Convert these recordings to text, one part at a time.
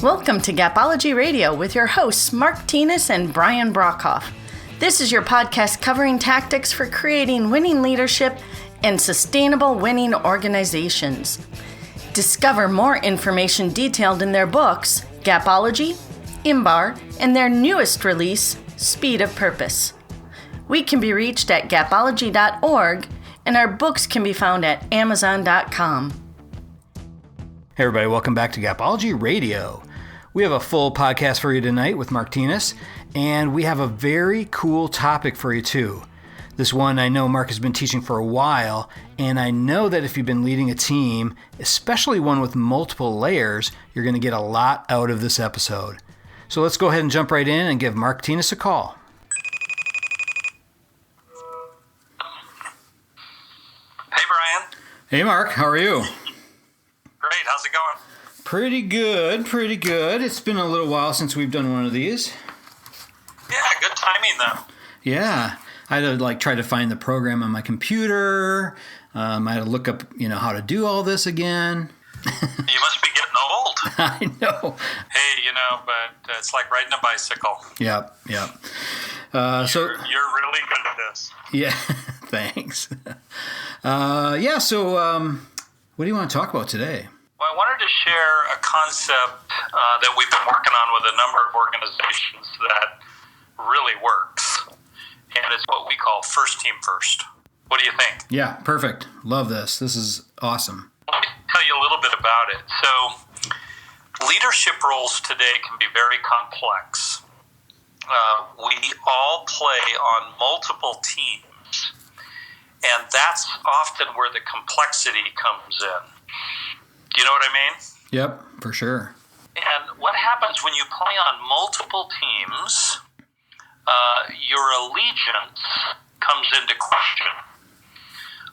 Welcome to Gapology Radio with your hosts, Mark Tinas and Brian Brockhoff. This is your podcast covering tactics for creating winning leadership and sustainable winning organizations. Discover more information detailed in their books, Gapology, IMBAR, and their newest release, Speed of Purpose. We can be reached at gapology.org, and our books can be found at amazon.com. Hey everybody, welcome back to Gapology Radio. We have a full podcast for you tonight with Mark Tinas, and we have a very cool topic for you too. This one I know Mark has been teaching for a while, and I know that if you've been leading a team, especially one with multiple layers, you're going to get a lot out of this episode. So let's go ahead and jump right in and give Mark Tinas a call. Hey Brian. Hey Mark, how are you? Great, how's it going? Pretty good. It's been a little while since we've done one of these. Yeah, good timing though. Yeah, I had to try to find the program on my computer. I had to look up, how to do all this again. You must be getting old. I know. Hey, but it's like riding a bicycle. Yep. So you're really good at this. Yeah, thanks. So what do you want to talk about today? Well, I wanted to share a concept that we've been working on with a number of organizations that really works. And it's what we call first team first. What do you think? Yeah, perfect. Love this. This is awesome. Let me tell you a little bit about it. So, leadership roles today can be very complex. We all play on multiple teams, and that's often where the complexity comes in. Do you know what I mean? Yep, for sure. And what happens when you play on multiple teams, your allegiance comes into question.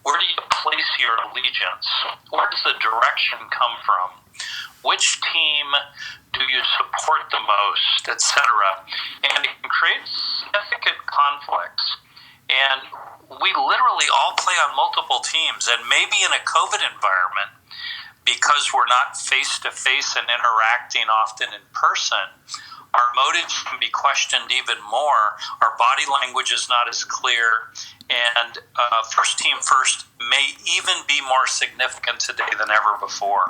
Where do you place your allegiance? Where does the direction come from? Which team do you support the most, etc.? And it can create significant conflicts. And we literally all play on multiple teams, and maybe in a COVID environment, because we're not face-to-face and interacting often in person, our motives can be questioned even more. Our body language is not as clear, and first team first may even be more significant today than ever before.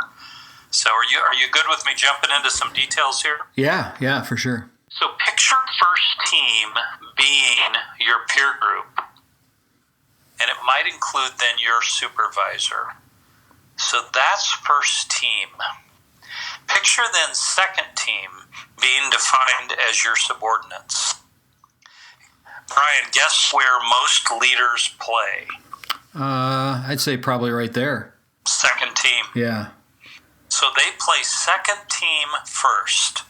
So are you good with me jumping into some details here? Yeah, for sure. So picture first team being your peer group, and it might include then your supervisor. So that's first team. Picture then second team being defined as your subordinates. Brian, guess where most leaders play? I'd say probably right there. Second team. Yeah. So they play second team first.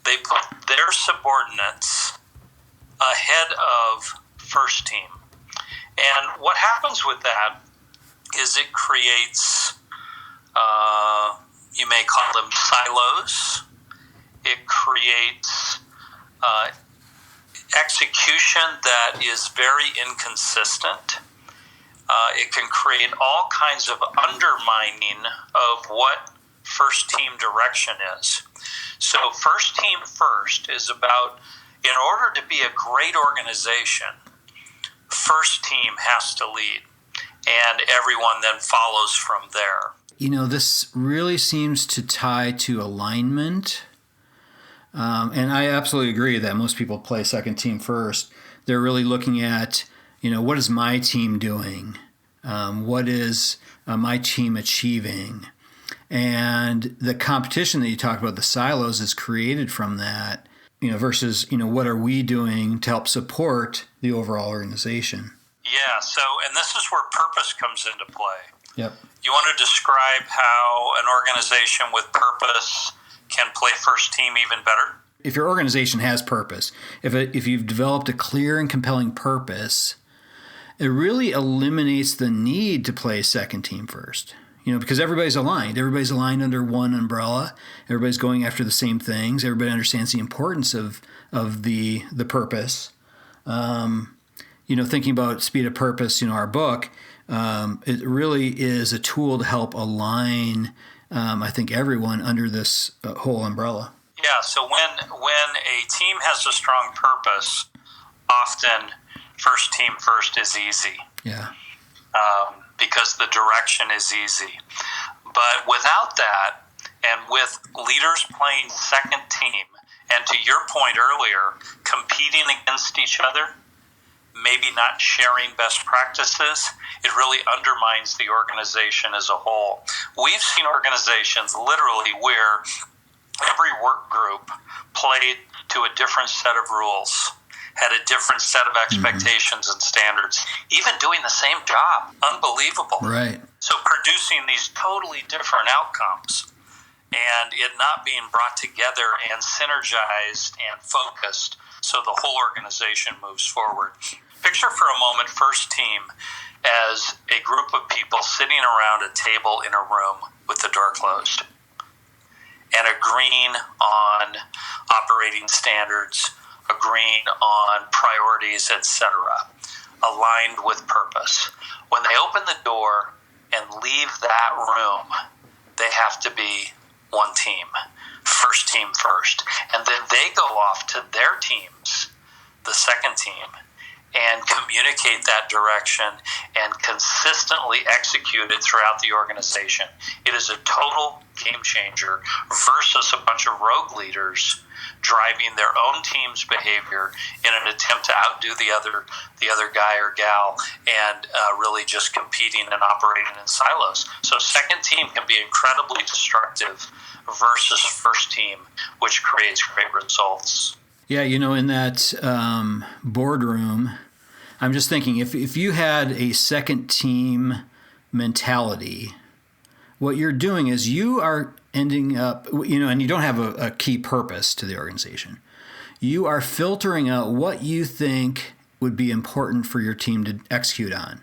They put their subordinates ahead of first team. And what happens with that is it creates, you may call them silos. It creates execution that is very inconsistent. It can create all kinds of undermining of what first team direction is. So first team first is about, in order to be a great organization, first team has to lead, and everyone then follows from there. This really seems to tie to alignment. And I absolutely agree that most people play second team first. They're really looking at, what is my team doing? What is my team achieving? And the competition that you talked about, the silos, is created from that, versus, what are we doing to help support the overall organization? Yeah, and this is where purpose comes into play. Yep. You want to describe how an organization with purpose can play first team even better? If your organization has purpose, if you've developed a clear and compelling purpose, it really eliminates the need to play second team first. Because everybody's aligned. Everybody's aligned under one umbrella. Everybody's going after the same things. Everybody understands the importance of the purpose. Thinking about Speed of Purpose, our book, it really is a tool to help align I think, everyone under this whole umbrella. Yeah, so when a team has a strong purpose, often first team first is easy. Yeah. Because the direction is easy. But without that, and with leaders playing second team, and to your point earlier, competing against each other, maybe not sharing best practices, it really undermines the organization as a whole. We've seen organizations literally where every work group played to a different set of rules, had a different set of expectations and standards, even doing the same job. Unbelievable. Right. So producing these totally different outcomes and it not being brought together and synergized and focused so the whole organization moves forward. Picture for a moment first team as a group of people sitting around a table in a room with the door closed and agreeing on operating standards, agreeing on priorities, etc., aligned with purpose. When they open the door and leave that room, they have to be one team, first team first. And then they go off to their teams, the second team, and communicate that direction and consistently execute it throughout the organization. It is a total game changer versus a bunch of rogue leaders driving their own team's behavior in an attempt to outdo the other guy or gal and really just competing and operating in silos. So second team can be incredibly destructive versus first team, which creates great results. Yeah, in that boardroom, I'm just thinking, if you had a second team mentality, what you're doing is you are ending up, and you don't have a key purpose to the organization. You are filtering out what you think would be important for your team to execute on.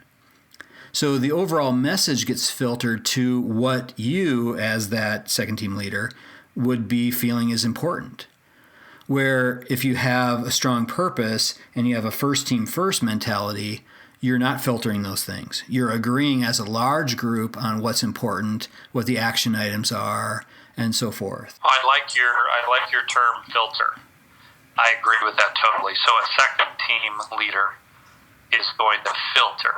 So the overall message gets filtered to what you, as that second team leader, would be feeling is important. Where if you have a strong purpose and you have a first team first mentality, you're not filtering those things. You're agreeing as a large group on what's important, what the action items are, and so forth. I like your term filter. I agree with that totally. So a second team leader is going to filter.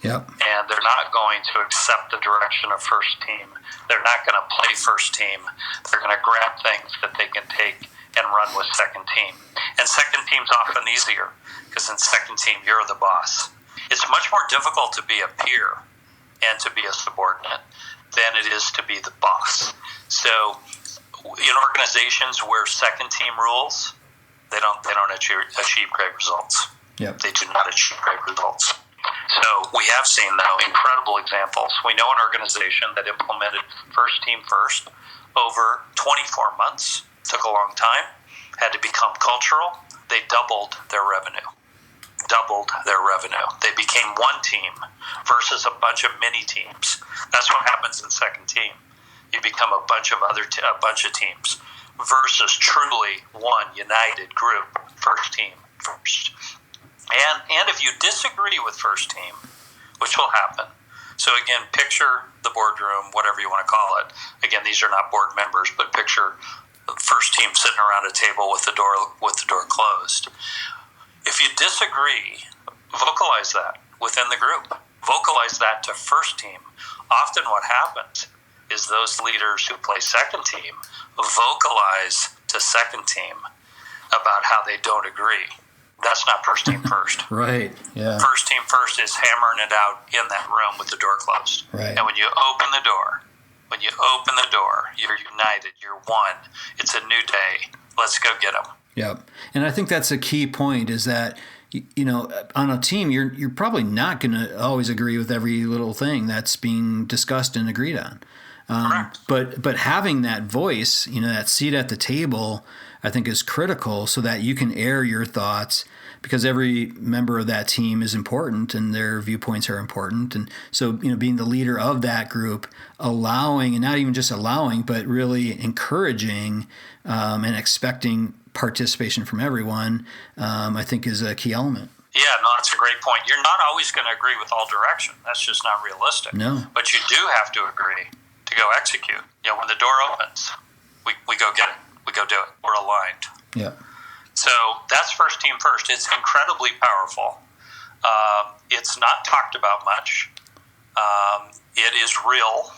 Yep. And they're not going to accept the direction of first team. They're not going to play first team. They're going to grab things that they can take and run with second team. And second team's often easier because in second team, you're the boss. It's much more difficult to be a peer and to be a subordinate than it is to be the boss. So in organizations where second team rules, they don't achieve great results. Yep. They do not achieve great results. So we have seen, though, incredible examples. We know an organization that implemented first team first over 24 months. Took a long time, had to become cultural. They doubled their revenue. They became one team versus a bunch of mini teams. That's what happens in second team. You become a bunch of teams versus truly one united group, first team first. And if you disagree with first team, which will happen, so again, picture the boardroom, whatever you want to call it. Again, these are not board members, but picture the first team sitting around a table with the door closed. If you disagree, vocalize that within the group. Vocalize that to first team. Often what happens is those leaders who play second team vocalize to second team about how they don't agree. That's not first team first. Right, yeah. First team first is hammering it out in that room with the door closed. Right. And when you open the door, you're united, you're one. It's a new day. Let's go get them. Yep. And I think that's a key point is that, on a team, you're probably not going to always agree with every little thing that's being discussed and agreed on. But having that voice, that seat at the table, I think is critical so that you can air your thoughts because every member of that team is important and their viewpoints are important. And so, being the leader of that group, allowing, and not even just allowing, but really encouraging and expecting participation from everyone, I think is a key element. Yeah, no, that's a great point. You're not always going to agree with all direction. That's just not realistic. No. But you do have to agree to go execute. When the door opens, we go get it. We go do it. We're aligned. Yeah. So that's first team first. It's incredibly powerful. It's not talked about much. It is real.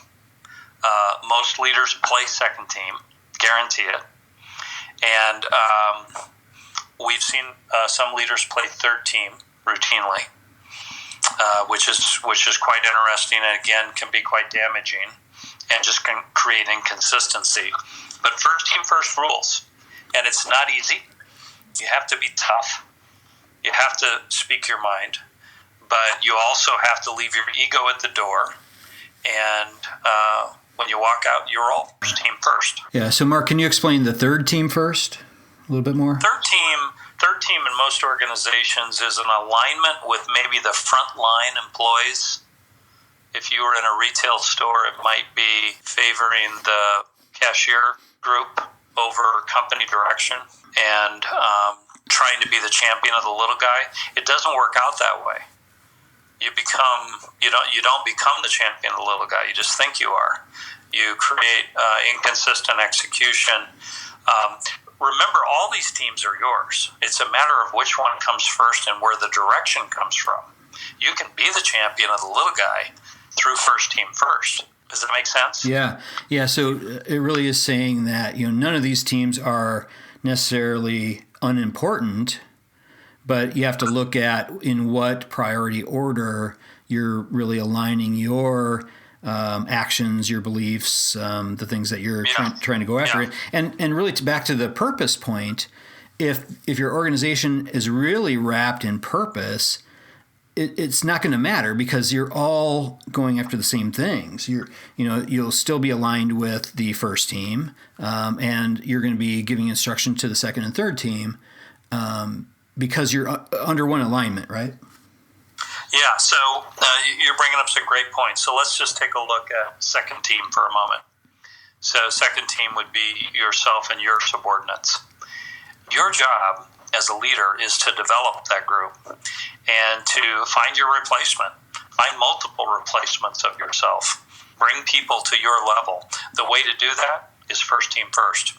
Most leaders play second team, guarantee it. And we've seen some leaders play third team routinely, which is quite interesting, and again can be quite damaging, and just can create inconsistency. But first team first rules, and it's not easy. You have to be tough. You have to speak your mind, but you also have to leave your ego at the door. And when you walk out, you're all first team first. Yeah. So, Mark, can you explain the third team first a little bit more? Third team in most organizations is an alignment with maybe the frontline employees. If you were in a retail store, it might be favoring the cashier group over company direction and trying to be the champion of the little guy. It doesn't work out that way. You don't become the champion of the little guy. You just think you are. You create inconsistent execution. Remember, all these teams are yours. It's a matter of which one comes first and where the direction comes from. You can be the champion of the little guy through first team first. Does that make sense? Yeah. So it really is saying that none of these teams are necessarily unimportant, but you have to look at in what priority order you're really aligning your actions, your beliefs, the things that you're trying to go after. Yeah. And really back to the purpose point, if your organization is really wrapped in purpose, it's not going to matter because you're all going after the same things. You'll still be aligned with the first team, and you're going to be giving instruction to the second and third team because you're under one alignment, right? Yeah, so you're bringing up some great points. So let's just take a look at second team for a moment. So second team would be yourself and your subordinates. Your job as a leader is to develop that group and to find your replacement. Find multiple replacements of yourself. Bring people to your level. The way to do that is first team first.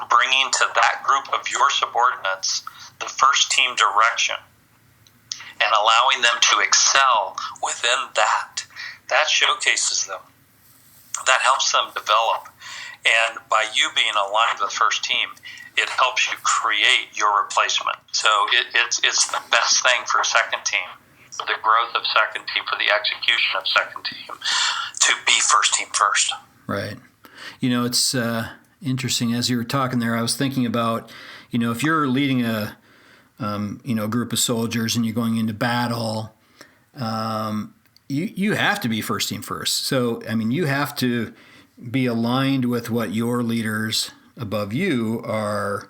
Bringing to that group of your subordinates the first team direction and allowing them to excel within that. That showcases them. That helps them develop. And by you being aligned with first team, it helps you create your replacement. So it's the best thing for second team, for the growth of second team, for the execution of second team, to be first team first. Right. It's interesting. As you were talking there, I was thinking about, if you're leading a group of soldiers and you're going into battle, you have to be first team first. So, you have to be aligned with what your leaders above you are,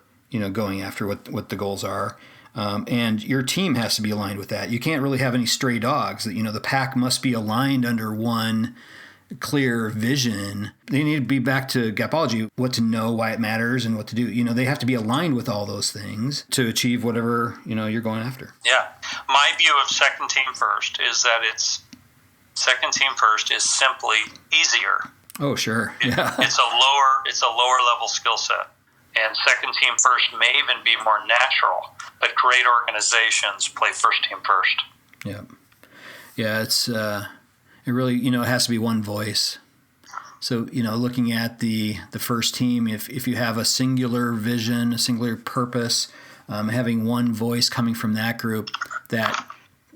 going after, what the goals are. And your team has to be aligned with that. You can't really have any stray dogs. The pack must be aligned under one clear vision. They need to be back to Gapology, what to know, why it matters, and what to do. They have to be aligned with all those things to achieve whatever, you're going after. Yeah. My view of second team first is that second team first is simply easier. Oh, sure. Yeah. It's a lower level skill set. And second team first may even be more natural, but great organizations play first team first. Yeah. Yeah, it really, it has to be one voice. So, looking at the first team, if you have a singular vision, a singular purpose, having one voice coming from that group that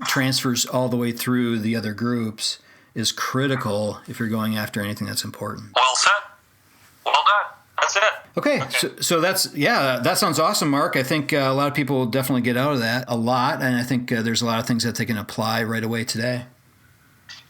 transfers all the way through the other groups is critical if you're going after anything that's important. Well said. Well done. That's it. Okay. So that sounds awesome, Mark. I think a lot of people will definitely get out of that a lot, and I think there's a lot of things that they can apply right away today.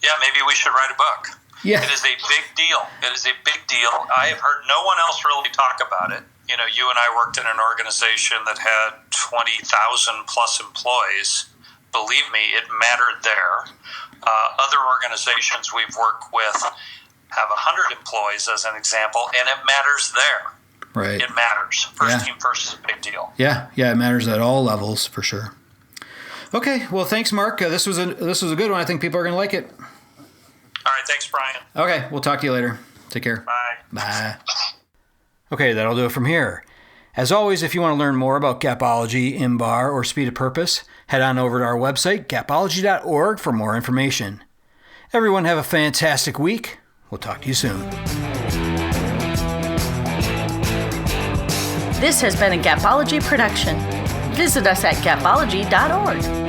Yeah, maybe we should write a book. Yeah. It is a big deal. It is a big deal. I have heard no one else really talk about it. You and I worked in an organization that had 20,000 plus employees. Believe me, it mattered there. Other organizations we've worked with have 100 employees, as an example, and it matters there. Right. It matters. First team first is a big deal. Yeah, it matters at all levels for sure. Okay, well, thanks, Mark. This was a good one. I think people are going to like it. All right, Thanks, Brian. Okay, we'll talk to you later. Take care. Bye. Bye. Okay, that'll do it from here. As always, if you want to learn more about Gapology, IMBAR, or Speed of Purpose, head on over to our website, gapology.org, for more information. Everyone have a fantastic week. We'll talk to you soon. This has been a Gapology production. Visit us at gapology.org.